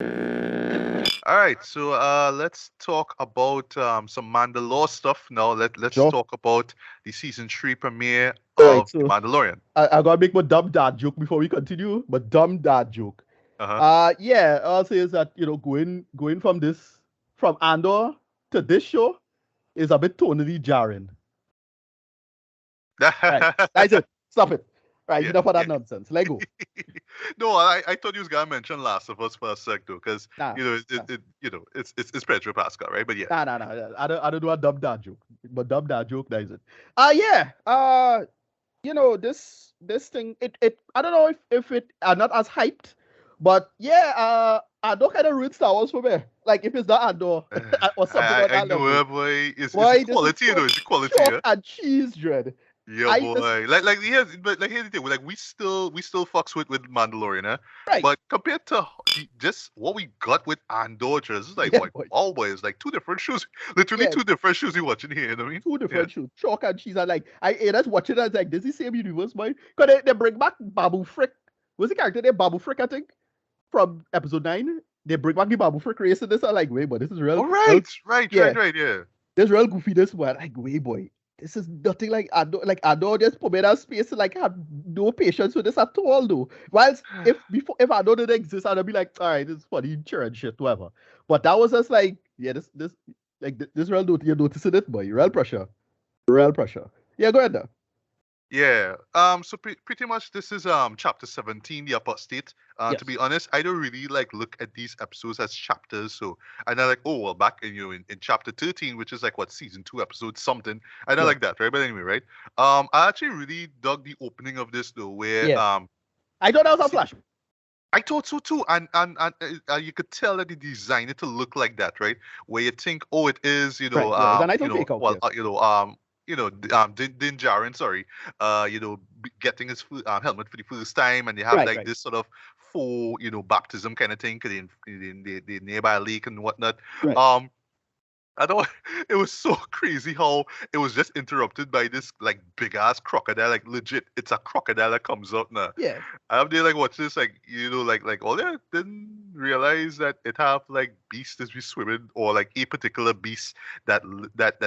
All right, so let's talk about some Mandalore stuff now. Let's Sure. talk about the season 3 premiere All right. of The So Mandalorian. I gotta make my dumb dad joke before we continue. But dumb dad joke. Uh Yeah. I'll say is that going from Andor to this show is a bit tonally jarring. Right. huh. That's it. Stop it. Right. Yeah, Enough of yeah. that nonsense. Let go. No, I thought you was gonna mention Last of Us for a sec though, because Nah. Nah. it's Pedro Pascal, right? But yeah, Nah. I don't do a dumb dad joke. But dumb dad joke, that is it. Yeah. This thing, it I don't know if it are not as hyped, but yeah, Andor kind of ruined Star Wars for me. Like if it's not Andor or something on I that know, level. boy. It's Boy, this is equality, so it's equality, yeah. chalk and cheese, dread. Yeah, I just boy. But like here's the thing. Like we still fucks with Mandalorian, eh? right. But compared to just what we got with Andor, it's like Yeah, boy, boy. always like two different shoes. Literally Yeah, two different shoes you watching here. You know what I mean? two Yeah. different shows. Chalk and cheese are like I that's watching it, I was like, this is the same universe, boy. Cause they bring back Babu Frick. What's the character there? Babu Frick, I think, from episode 9. They bring back the Babu Frick race and this. I like, wait, but this is real, All real right, right, right, yeah. right. Yeah. There's real goofiness, but like, wait, boy, this is nothing like Ando. Like Ando just put me in that space to like have no patience with this at all, though. Whilst if Ando didn't exist, I'd be like, all right, this is funny, sure and shit, whatever. But that was just like, yeah, this real note, you're noticing it, boy. Real pressure, real pressure. Yeah, go ahead now. Yeah. So pretty much this is chapter 17, the apostate. To Yes. be honest, I don't really like look at these episodes as chapters. So and I like, oh well, back in chapter 13, which is like what season 2 episode something. I don't Yeah. like that, right? But anyway, right? I actually really dug the opening of this though, where Yeah. I thought that was a see, flash. I thought so too, and you could tell that they designed it to look like that, right? Where you think, oh, it is, Right. Yeah. It's a nice little fake out. Yeah. Din Djarin, sorry, getting his helmet for the first time, and they have Right. like Right. this sort of full, baptism kind of thing, 'cause they nearby a lake and whatnot. Right. Um, I don't. It was so crazy how it was just interrupted by this like big ass crocodile, like legit. It's a crocodile that comes out now. Yeah. I have to like watch this, like like oh yeah, didn't realize that it have like beasts that be swimming, or like a particular beast that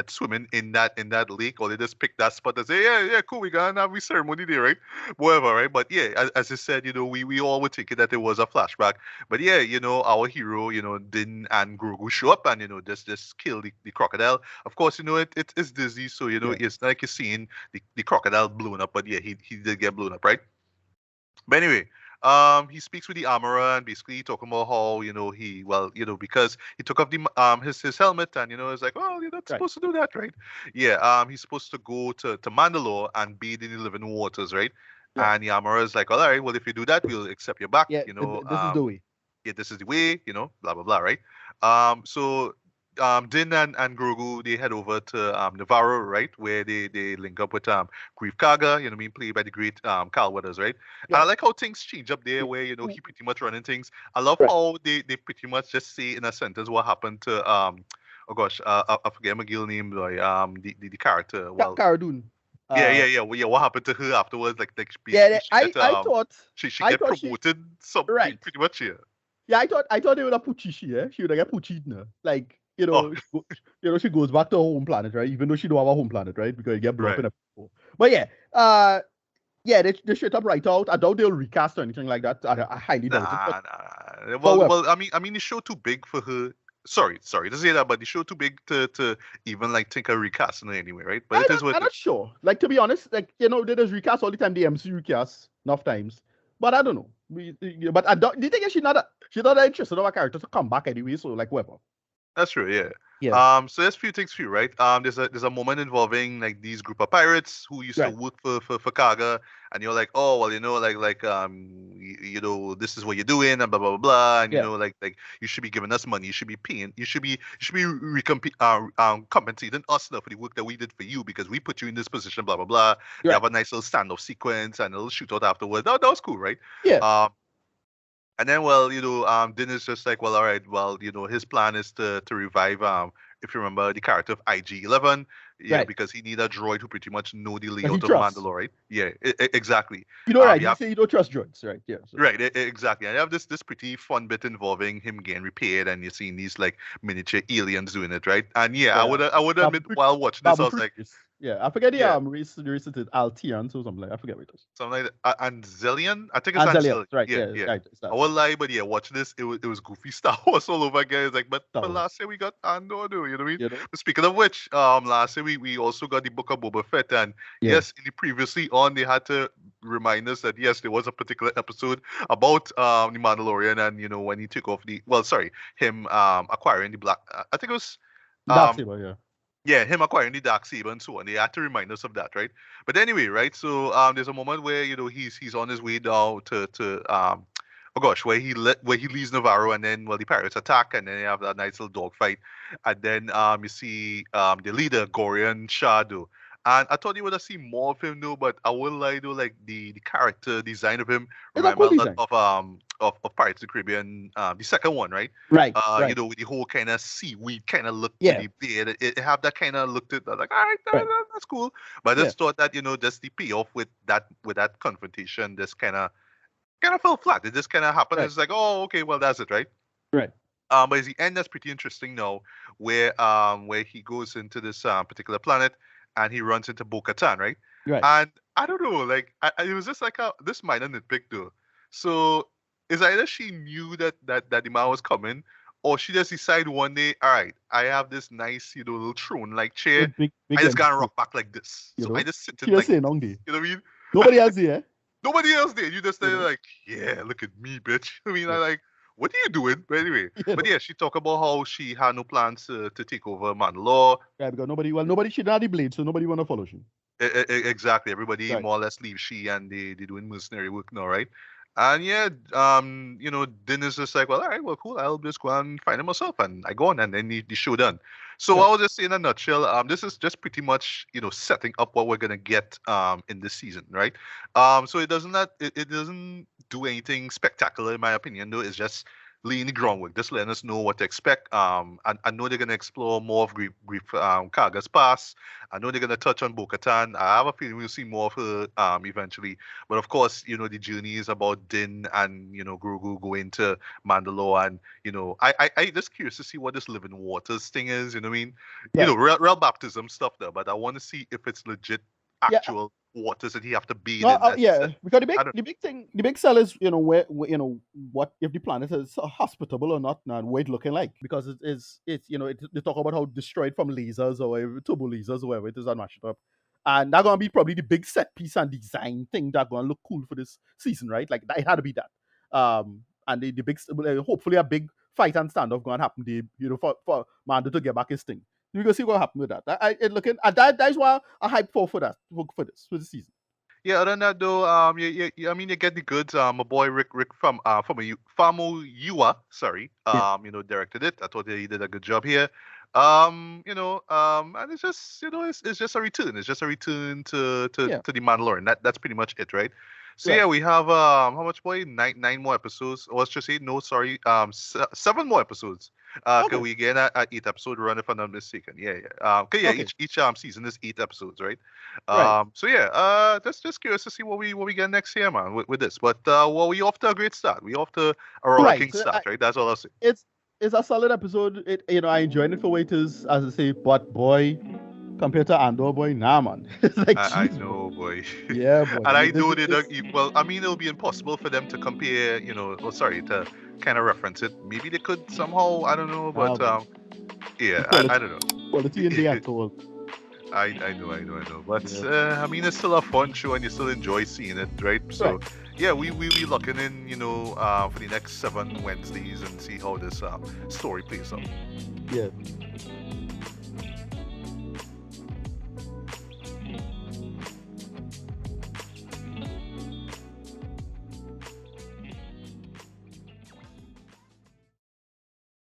swimming in that lake, or they just pick that spot and say yeah cool, we gonna have a ceremony there, right? Whatever, right? But yeah, as I said, we all would take it that it was a flashback, but yeah, our hero, Din and Grogu show up and just kill the crocodile. Of course, it's Disney, so Yeah. it's not like you're seeing the crocodile blown up, but yeah, he did get blown up, right? But anyway, he speaks with the armorer and basically talking about how because he took off his helmet and it's like, well, you're not Right. supposed to do that, right? Yeah, he's supposed to go to Mandalore and bathe in the living waters, right? Yeah. And the armorer is like, all right, well, if you do that, we'll accept you back, Yeah. This is the way. yeah, this is the way, blah blah blah, right? So Din and Grogu, they head over to Navarro, right, where they link up with Grief Karga, you know what I mean, played by the great Carl Weathers, right? And Yeah. I like how things change up there, Yeah. where he pretty much running things. I love Right. how they pretty much just say in a sentence what happened to oh gosh, I forget McGill name, like the character. Well, Cara Dune. yeah, yeah, Uh, yeah. Well, yeah, what happened to her afterwards? Like yeah, basically she I get I thought she I get thought she promoted some right. pretty much here. Yeah, I thought they would have put Chishi. Yeah, she would have get put Cheetah. Like Oh, she goes back to her home planet, right? Even though she don't have a home planet, right? Because you get blown up right. in a. But yeah, they straight up right out. I doubt they'll recast or anything like that. I highly doubt it. But Nah. Well, however, well. I mean, the show too big for her. Sorry to say that, but the show too big to even like think of recasting it anyway, right? But it is what I'm it not is. sure. Like to be honest, like they just recast all the time. The MC recast enough times, but I don't know. But I don't. The thing is, she's not that interested in our character to come back anyway. So like whatever. That's true, yeah. Yeah. So there's a few things for you, right? There's a moment involving like these group of pirates who used to Right. work for Kaga, and you're like, oh well, this is what you're doing, and blah blah blah blah, and Yeah. like you should be giving us money, you should be paying, you should be compensating us now for the work that we did for you because we put you in this position, blah blah blah. They Right. have a nice little standoff sequence and a little shootout afterwards. That was cool, right? Yeah. Um, and then, well, Din is just like, well, all right, well, his plan is to revive if you remember, the character of IG-11. Yeah, Right. because he need a droid who pretty much know the That he layout of trusts. Mandalorian. Yeah, exactly. You know, right? You You have say you don't trust droids, right? Yeah. So. right, exactly. And you have this pretty fun bit involving him getting repaired, and you're seeing these like miniature aliens doing it, right? And yeah, Yeah. I would admit Babu, while watching this, I Babu was like, Fritas. Yeah, I forget the yeah, race it is Altians or something like I forget what it is. something like that. Anzelian, I think it's Anzelians, Anzelian. right? Yeah, Yeah, yeah. right. It's I that. won't lie, but yeah, watching this, it was goofy Star Wars all over again. It's like, Star but Wars. last year we got Andor, though, you know what I mean? You know? But speaking of which, last year we also got the Book of Boba Fett, and Yeah. yes, in the previously on they had to remind us that yes, there was a particular episode about the Mandalorian, and when he took off him acquiring the black. I think it was The dark um saber, yeah. yeah, him acquiring the dark saber and so on. They had to remind us of that, right? But anyway, right? So there's a moment where he's on his way down to oh gosh, where he leaves Navarro, and then the pirates attack, and then you have that nice little dogfight, and then you see the leader Gorian Shadow. And I thought you would have seen more of him though, but I will lie though, like the character design of him It's a remember cool a lot design. of Pirates of the Caribbean, the second one, right? Right. Right. With the whole kind of seaweed kind of look to Yeah. the beard. It have that kind of look to it. I was like, all right, Right. that's cool. But I Yeah. just thought that just the payoff with that confrontation, just kind of fell flat. It just kind of happened. Right. It's like, oh, okay, well, that's it, right? Right. But at the end, that's pretty interesting now, where he goes into this particular planet and he runs into Bo-Katan, right? Right. And I don't know, like it was just like this minor nitpick though. So it's either she knew that the man was coming, or she just decided one day, all right, I have this nice, little throne like chair. Big I just gotta empty, rock back like this. you So know? I just sit She in just like, say long day. you know what I mean? Nobody else here. Nobody else did. You just You say know? like, yeah, look at me, bitch. I mean, Yeah. I like, what are you doing? But anyway, You but know? yeah, she talked about how she had no plans to take over Mandalore. Yeah, because nobody she not the blade, so nobody wanna follow she. Exactly. Everybody Right. more or less leaves she and they doing mercenary work now, right? And yeah, Din is just like, well, all right, well, cool. I'll just go and find him myself, and I go on, and then the show done. So Yeah. I was just saying in a nutshell, this is just pretty much setting up what we're gonna get in this season, right? So it doesn't do anything spectacular in my opinion, though. It's just laying the groundwork, just letting us know what to expect. I know they're gonna explore more of Grief Karga's past. I know they're gonna touch on Bo-Katan. I have a feeling we'll see more of her eventually. But of course, the journey is about Din and Grogu going to Mandalore, and I just curious to see what this living waters thing is. You know what I mean? Right. Real baptism stuff there, but I want to see if it's legit Yeah. actual waters that he have to bathe No, in. yeah, because I don't- the big sell is where what if the planet is hospitable or not, and what it looking like, because it's they talk about how destroyed from lasers or whatever, turbo lasers or whatever it is and mash it up, and that's gonna be probably the big set piece and design thing that gonna look cool for this season, right? Like that, it had to be that, and the big hopefully a big fight and standoff gonna happen, for Mando to get back his thing. We go see what happens with that. That's why I hype for this for the season. Yeah, other than that though, I mean, you get the goods. My boy Rick from Famo Yua, sorry, directed it. I thought he did a good job here. And it's just, it's just a return. It's just a return to the Mandalorian. That's pretty much it, right? So Right. yeah, we have how much boy? Nine more episodes. Or let's just say no, sorry, 7 more episodes. Okay. Can we get a 8 episode run if I'm not mistaken? Yeah. Okay, yeah. Okay. Each season is 8 episodes, right? Right. So yeah, just curious to see what we get next year, man, with this. But we off to a great start. We off to a rollicking start, right? That's all I'll say. It's a solid episode. I enjoyed it for what it is, as I say, but boy, compared to Andor, boy, nah, man. It's like, I jeez, know, boy. Yeah, boy. And I This know is- they this- don't. Well, I mean, it'll be impossible for them to compare. To kind of reference it. Maybe they could somehow. I don't know, but yeah, I don't know. quality in the actor. I know. But I mean, it's still a fun show, and you still enjoy seeing it, right? So Right. yeah, we be looking in, for the next 7 Wednesdays and see how this story plays out. Yeah.